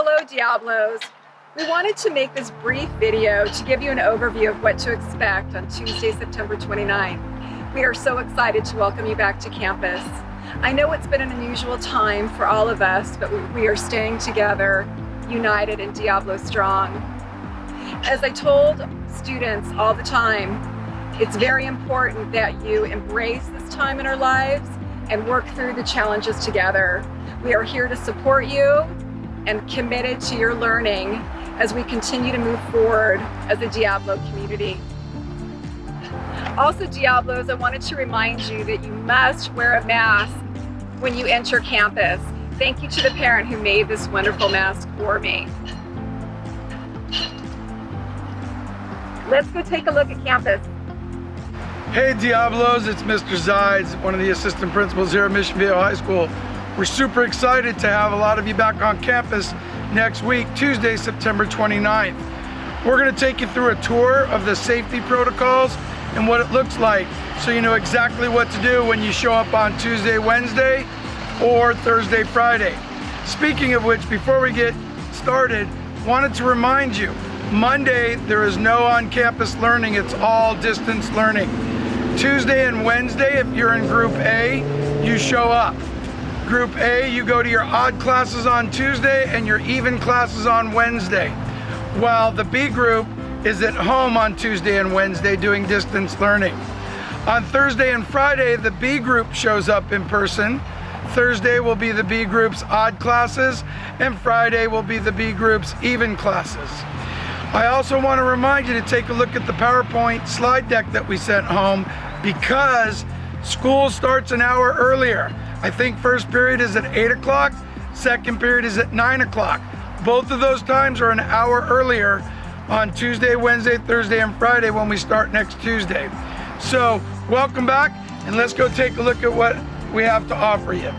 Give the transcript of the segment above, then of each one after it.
Hello, Diablos. We wanted to make this brief video to give you an overview of what to expect on Tuesday, September 29th. We are so excited to welcome you back to campus. I know it's been an unusual time for all of us, but we are staying together, united and Diablo strong. As I told students all the time, it's very important that you embrace this time in our lives and work through the challenges together. We are here to support you and committed to your learning as we continue to move forward as a Diablo community. Also, Diablos, I wanted to remind you that you must wear a mask when you enter campus. Thank you to the parent who made this wonderful mask for me. Let's go take a look at campus. Hey Diablos, it's Mr. Zides, one of the assistant principals here at Mission Viejo High School. We're super excited to have a lot of you back on campus next week, Tuesday, September 29th. We're going to take you through a tour of the safety protocols and what it looks like, so you know exactly what to do when you show up on Tuesday, Wednesday, or Thursday, Friday. Speaking of which, before we get started, wanted to remind you, Monday there is no on-campus learning, it's all distance learning. Tuesday and Wednesday, if you're in Group A, you show up. Group A, you go to your odd classes on Tuesday and your even classes on Wednesday, while the B group is at home on Tuesday and Wednesday doing distance learning. On Thursday and Friday, the B group shows up in person. Thursday will be the B group's odd classes, and Friday will be the B group's even classes. I also want to remind you to take a look at the PowerPoint slide deck that we sent home, because school starts an hour earlier. I think first period is at 8 o'clock, second period is at 9 o'clock. Both of those times are an hour earlier on Tuesday, Wednesday, Thursday, and Friday when we start next Tuesday. So welcome back, and let's go take a look at what we have to offer you.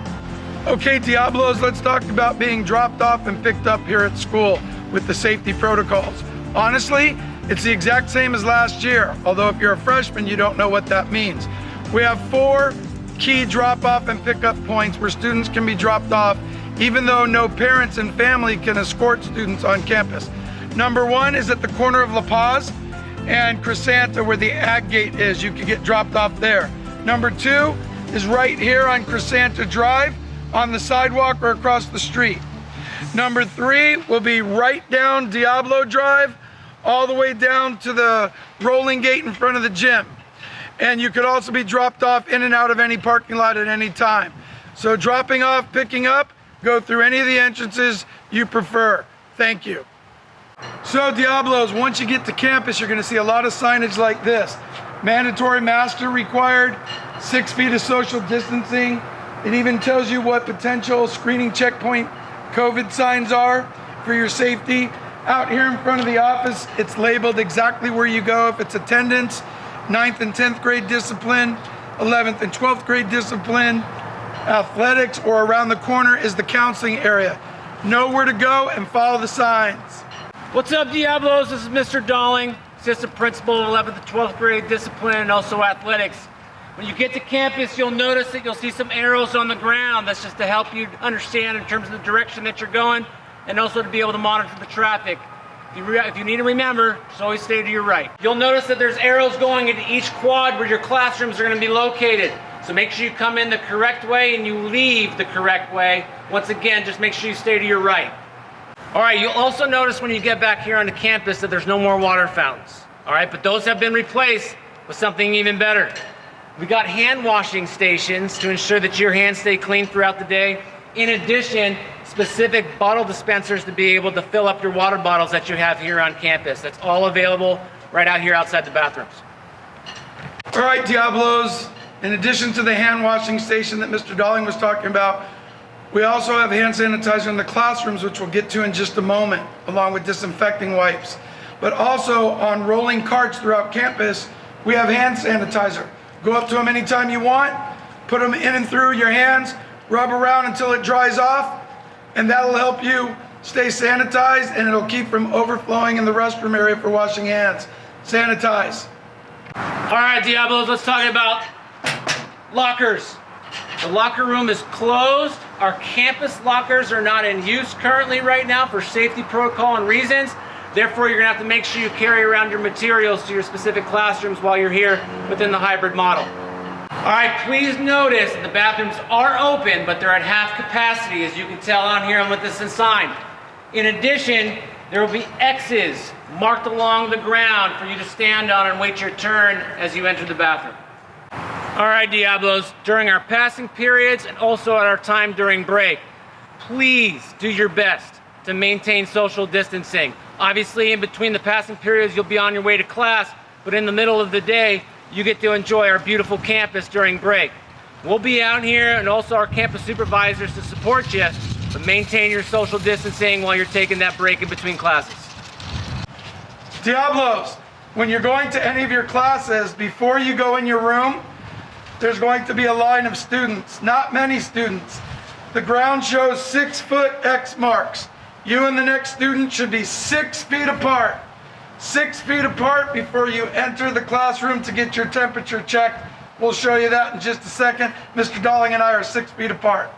Okay, Diablos, let's talk about being dropped off and picked up here at school with the safety protocols. Honestly, it's the exact same as last year, although if you're a freshman, you don't know what that means. We have 4 key drop-off and pickup points where students can be dropped off, even though no parents and family can escort students on campus. Number 1 is at the corner of La Paz and Crescenta, where the Ag Gate is. You can get dropped off there. Number 2 is right here on Crescenta Drive, on the sidewalk or across the street. Number 3 will be right down Diablo Drive, all the way down to the rolling gate in front of the gym. And you could also be dropped off in and out of any parking lot at any time. So dropping off, picking up, go through any of the entrances you prefer. Thank you. So Diablos, once you get to campus, you're gonna see a lot of signage like this. Mandatory masks are required, 6 feet of social distancing. It even tells you what potential screening checkpoint COVID signs are for your safety. Out here in front of the office, it's labeled exactly where you go if it's attendance, 9th and 10th grade discipline, 11th and 12th grade discipline, athletics, or around the corner is the counseling area. Know where to go and follow the signs. What's up, Diablos? This is Mr. Dalling, assistant principal of 11th and 12th grade discipline and also athletics. When you get to campus, you'll notice that you'll see some arrows on the ground. That's just to help you understand in terms of the direction that you're going, and also to be able to monitor the traffic. If you need to remember, just always stay to your right. You'll notice that there's arrows going into each quad where your classrooms are going to be located. So make sure you come in the correct way and you leave the correct way. Once again, just make sure you stay to your right. All right, you'll also notice when you get back here onto campus that there's no more water fountains. All right, but those have been replaced with something even better. We got hand washing stations to ensure that your hands stay clean throughout the day. In addition, specific bottle dispensers to be able to fill up your water bottles that you have here on campus. That's all available right out here outside the bathrooms. All right, Diablos, in addition to the hand washing station that Mr. Dalling was talking about, we also have hand sanitizer in the classrooms, which we'll get to in just a moment, along with disinfecting wipes. But also on rolling carts throughout campus, we have hand sanitizer. Go up to them anytime you want, put them in and through your hands, rub around until it dries off, and that'll help you stay sanitized, and it'll keep from overflowing in the restroom area for washing hands. Sanitize. All right, Diablos, let's talk about lockers. The locker room is closed Our campus lockers are not in use currently right now for safety protocol and reasons. Therefore, you're gonna have to make sure you carry around your materials to your specific classrooms while you're here within the hybrid model. All right, please notice the bathrooms are open, but they're at half capacity, as you can tell on here and with this sign. In addition, there will be X's marked along the ground for you to stand on and wait your turn as you enter the bathroom. All right, Diablos, during our passing periods and also at our time during break, please do your best to maintain social distancing. Obviously, in between the passing periods, you'll be on your way to class, but in the middle of the day, you get to enjoy our beautiful campus during break. We'll be out here and also our campus supervisors to support you, but maintain your social distancing while you're taking that break in between classes. Diablos, when you're going to any of your classes, before you go in your room, there's going to be a line of students, not many students. The ground shows 6 foot X marks. You and the next student should be 6 feet apart. 6 feet apart before you enter the classroom to get your temperature checked. We'll show you that in just a second. Mr. Dolling and I are 6 feet apart.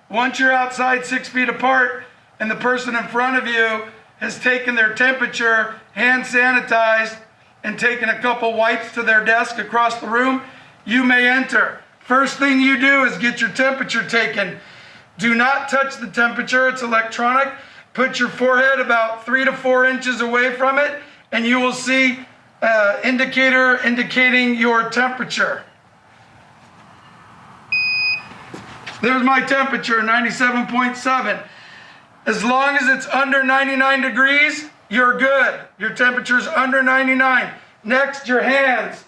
Once you're outside 6 feet apart and the person in front of you has taken their temperature, hand sanitized, and taken a couple wipes to their desk across the room, you may enter. First thing you do is get your temperature taken. Do not touch the temperature, it's electronic. Put your forehead about 3 to 4 inches away from it, and you will see indicator indicating your temperature. There's my temperature, 97.7. As long as it's under 99 degrees, you're good. Your temperature's under 99. Next, your hands.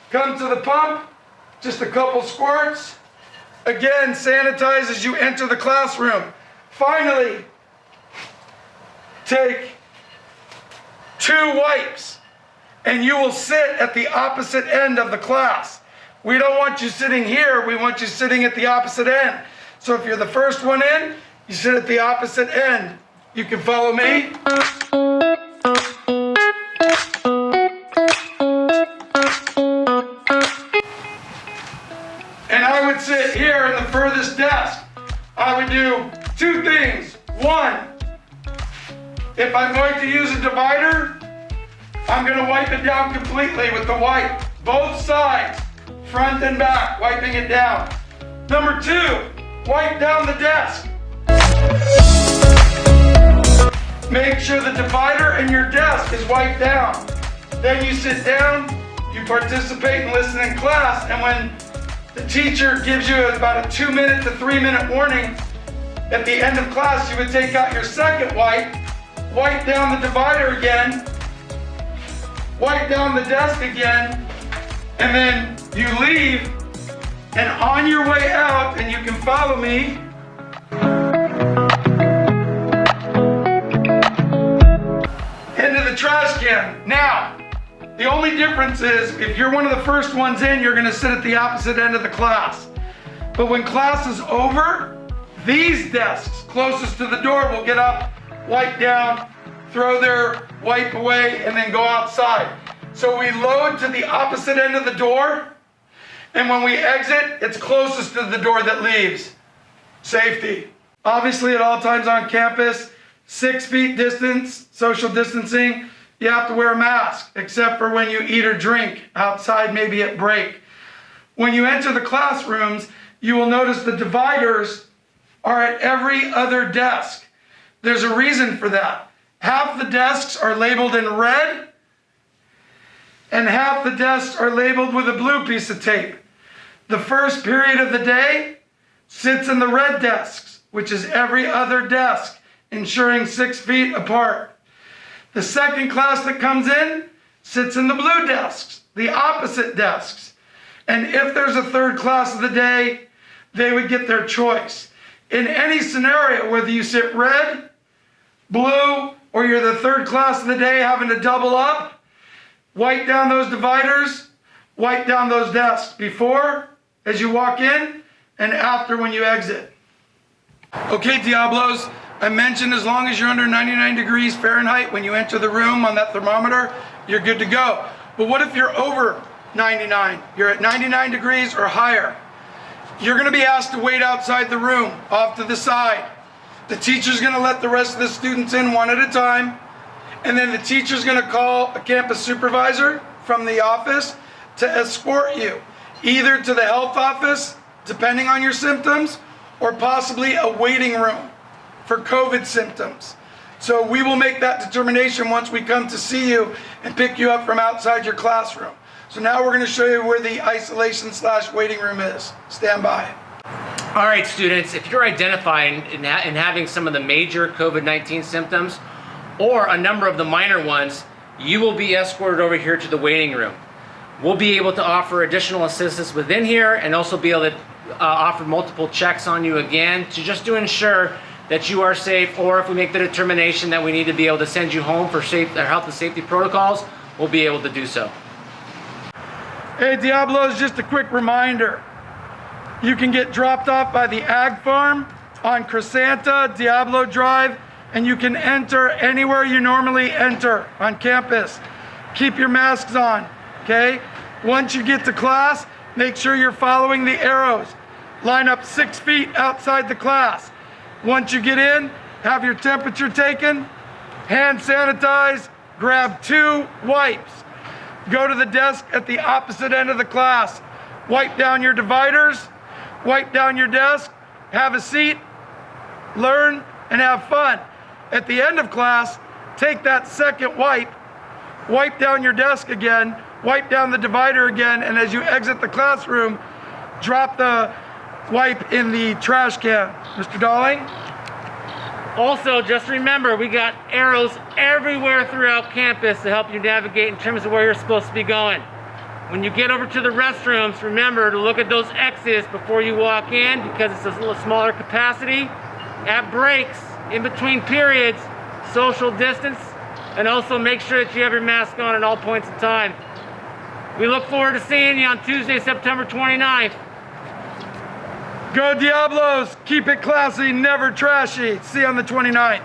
Come to the pump, just a couple squirts. Again, sanitize as you enter the classroom. Finally, take 2 wipes and you will sit at the opposite end of the class. We don't want you sitting here, we want you sitting at the opposite end. So if you're the first one in, you sit at the opposite end. You can follow me. And I would sit here in the furthest desk. I would do 2 things. 1, if I'm going to use a divider, I'm going to wipe it down completely with the wipe. Both sides, front and back, wiping it down. Number 2, wipe down the desk. Make sure the divider in your desk is wiped down. Then you sit down, you participate and listen in class, and when the teacher gives you about a 2-minute to 3-minute warning, at the end of class you would take out your second wipe down the divider again, wipe down the desk again, and then you leave, and on your way out, and you can follow me, into the trash can. Now, the only difference is if you're one of the first ones in, you're gonna sit at the opposite end of the class. But when class is over, these desks closest to the door will get up, wipe down, throw their wipe away, and then go outside. So we load to the opposite end of the door, and when we exit, it's closest to the door that leaves. Safety. Obviously at all times on campus, 6 feet distance, social distancing, you have to wear a mask, except for when you eat or drink outside, maybe at break. When you enter the classrooms, you will notice the dividers are at every other desk. There's a reason for that. Half the desks are labeled in red, and half the desks are labeled with a blue piece of tape. The first period of the day sits in the red desks, which is every other desk, ensuring 6 feet apart. The second class that comes in sits in the blue desks, the opposite desks. And if there's a third class of the day, they would get their choice. In any scenario, whether you sit red, blue, or you're the third class of the day having to double up, wipe down those dividers, wipe down those desks before, as you walk in, and after when you exit. Okay, Diablos, I mentioned as long as you're under 99 degrees Fahrenheit when you enter the room on that thermometer, you're good to go. But what if you're over 99? You're at 99 degrees or higher. You're gonna be asked to wait outside the room, off to the side. The teacher's gonna let the rest of the students in one at a time, and then the teacher's gonna call a campus supervisor from the office to escort you, either to the health office, depending on your symptoms, or possibly a waiting room for COVID symptoms. So we will make that determination once we come to see you and pick you up from outside your classroom. So now we're going to show you where the isolation/waiting room is. Stand by. All right, students, if you're identifying and having some of the major COVID-19 symptoms or a number of the minor ones, you will be escorted over here to the waiting room. We'll be able to offer additional assistance within here and also be able to offer multiple checks on you again to ensure that you are safe, or if we make the determination that we need to be able to send you home for health and safety protocols, we'll be able to do so. Hey Diablos, just a quick reminder. You can get dropped off by the Ag Farm on Crescenta, Diablo Drive, and you can enter anywhere you normally enter on campus. Keep your masks on, okay? Once you get to class, make sure you're following the arrows. Line up 6 feet outside the class. Once you get in, have your temperature taken, hand sanitize, grab 2 wipes. Go to the desk at the opposite end of the class. Wipe down your dividers, wipe down your desk, have a seat, learn, and have fun. At the end of class, take that second wipe down your desk again, wipe down the divider again, and as you exit the classroom, drop the wipe in the trash can. Mr. Darling? Also, just remember, we got arrows everywhere throughout campus to help you navigate in terms of where you're supposed to be going. When you get over to the restrooms, remember to look at those X's before you walk in because it's a little smaller capacity. At breaks, in between periods, social distance, and also make sure that you have your mask on at all points in time. We look forward to seeing you on Tuesday, September 29th. Go Diablos! Keep it classy, never trashy. See you on the 29th.